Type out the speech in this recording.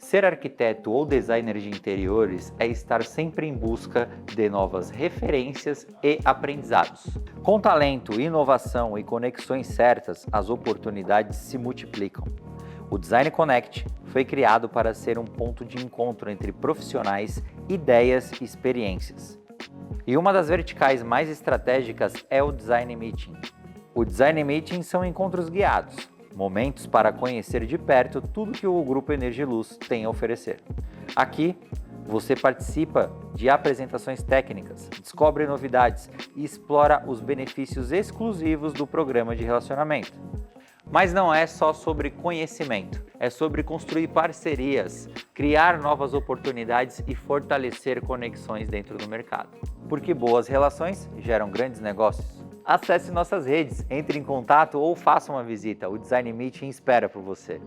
Ser arquiteto ou designer de interiores é estar sempre em busca de novas referências e aprendizados. Com talento, inovação e conexões certas, as oportunidades se multiplicam. O Design Connect foi criado para ser um ponto de encontro entre profissionais, ideias e experiências. E uma das verticais mais estratégicas é o Design Meeting. O Design Meeting são encontros guiados, momentos para conhecer de perto tudo que o Grupo Energiluz tem a oferecer. Aqui, você participa de apresentações técnicas, descobre novidades e explora os benefícios exclusivos do programa de relacionamento. Mas não é só sobre conhecimento, é sobre construir parcerias, criar novas oportunidades e fortalecer conexões dentro do mercado. Porque boas relações geram grandes negócios. Acesse nossas redes, entre em contato ou faça uma visita. O Design Meeting espera por você.